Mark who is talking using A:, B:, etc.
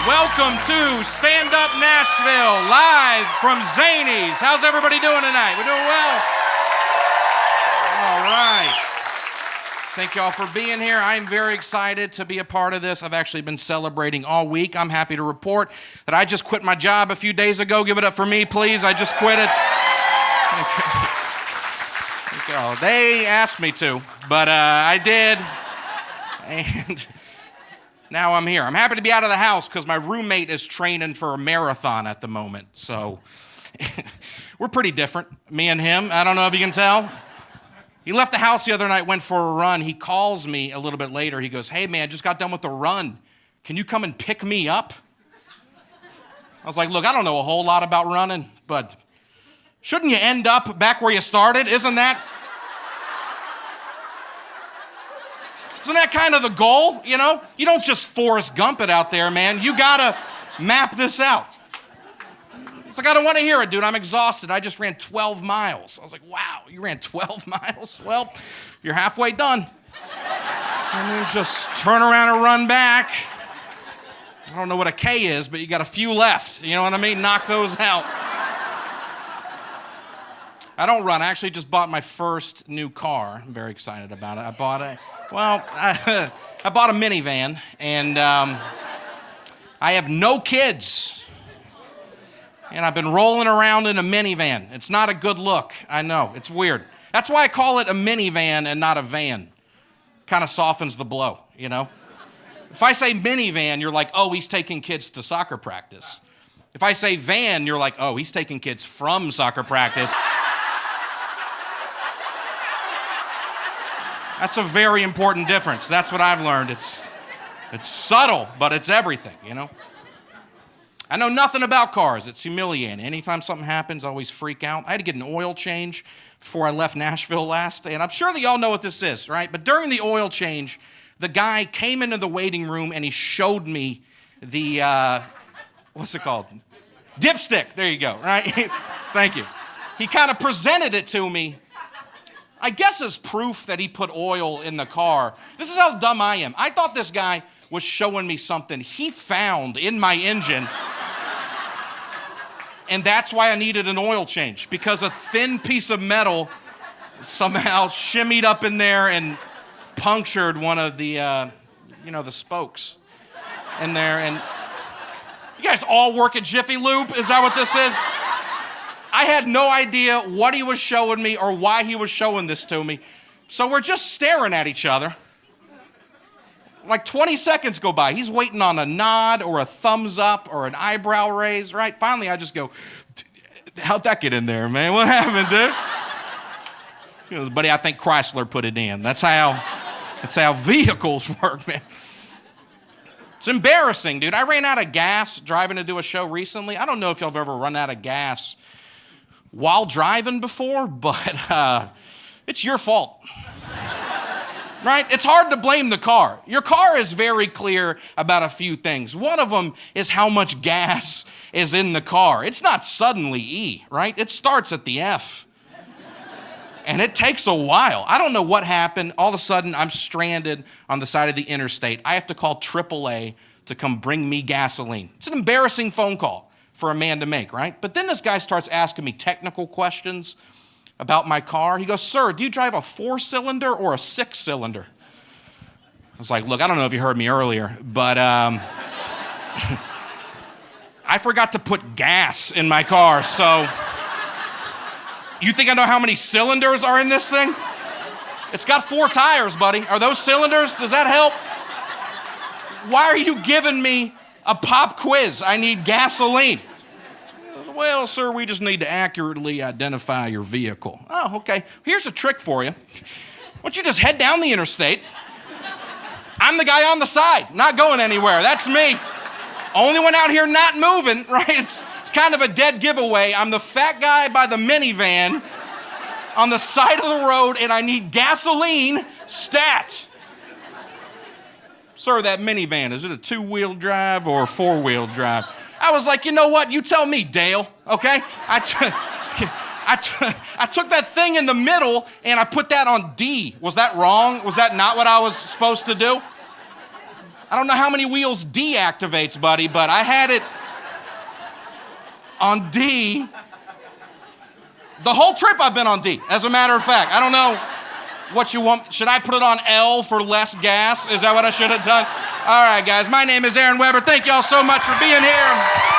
A: Welcome to Stand Up Nashville, live from Zany's. How's everybody doing tonight? We're doing well? All right. Thank y'all for being here. I'm very excited to be a part of this. I've actually been celebrating all week. I'm happy to report that I just quit my job a few days ago. Give it up for me, please. I just quit it. Thank y'all. They asked me to, but I did. And now I'm here. I'm happy to be out of the house because my roommate is training for a marathon at the moment. So we're pretty different, me and him. I don't know if you can tell. He left the house the other night, went for a run. He calls me a little bit later. He goes, "Hey, man, just got done with the run. Can you come and pick me up?" I was like, "Look, I don't know a whole lot about running, but shouldn't you end up back where you started? Isn't that kind of the goal, you know? You don't just Forrest Gump it out there, man. You gotta map this out." It's like, "I don't want to hear it, dude. I'm exhausted. I just ran 12 miles. I was like, "Wow, you ran 12 miles? Well, you're halfway done. And then just turn around and run back. I don't know what a K is, but you got a few left. You know what I mean? Knock those out." I don't run. I actually just bought my first new car. I'm very excited about it. I bought a Minivan, and I have no kids. And I've been rolling around in a minivan. It's not a good look. I know. It's weird. That's why I call it a minivan and not a van. Kind of softens the blow, you know? If I say minivan, you're like, "Oh, he's taking kids to soccer practice." If I say van, you're like, "Oh, he's taking kids from soccer practice." That's a very important difference. That's what I've learned. It's subtle, but it's everything, you know? I know nothing about cars. It's humiliating. Anytime something happens, I always freak out. I had to get an oil change before I left Nashville last day, and I'm sure that y'all know what this is, right? But during the oil change, the guy came into the waiting room and he showed me the, what's it called? Dipstick. There you go, right? Thank you. He kind of presented it to me, I guess as proof that he put oil in the car. This is how dumb I am. I thought this guy was showing me something he found in my engine. And that's why I needed an oil change, because a thin piece of metal somehow shimmied up in there and punctured one of the, the spokes in there. And you guys all work at Jiffy Lube? Is that what this is? I had no idea what he was showing me or why he was showing this to me. So we're just staring at each other. Like 20 seconds go by. He's waiting on a nod or a thumbs up or an eyebrow raise, right? Finally, I just go, "How'd that get in there, man? What happened, dude?" He goes, "Buddy, I think Chrysler put it in." That's how vehicles work, man. It's embarrassing, dude. I ran out of gas driving to do a show recently. I don't know if y'all have ever run out of gas while driving before, but it's your fault. Right? It's hard to blame the car. Your car is very clear about a few things. One of them is how much gas is in the car. It's not suddenly E, right? It starts at the F. And it takes a while. I don't know what happened. All of a sudden, I'm stranded on the side of the interstate. I have to call AAA to come bring me gasoline. It's an embarrassing phone call for a man to make, right? But then this guy starts asking me technical questions about my car. He goes, "Sir, do you drive a 4-cylinder or a 6-cylinder? I was like, "Look, I don't know if you heard me earlier, but I forgot to put gas in my car, so you think I know how many cylinders are in this thing? It's got 4 tires, buddy. Are those cylinders? Does that help? Why are you giving me a pop quiz? I need gasoline." "Well, sir, we just need to accurately identify your vehicle." "Oh, okay. Here's a trick for you. Why don't you just head down the interstate? I'm the guy on the side, not going anywhere. That's me. Only one out here not moving, right? It's kind of a dead giveaway. I'm the fat guy by the minivan on the side of the road, and I need gasoline stat." "Sir, that minivan, is it a 2-wheel drive or a 4-wheel drive?" I was like, "You know what? You tell me, Dale, okay?" I took that thing in the middle and I put that on D. Was that wrong? Was that not what I was supposed to do? I don't know how many wheels D activates, buddy, but I had it on D. The whole trip I've been on D, as a matter of fact. I don't know what you want. Should I put it on L for less gas? Is that what I should have done? All right, guys, my name is Aaron Weber. Thank y'all so much for being here.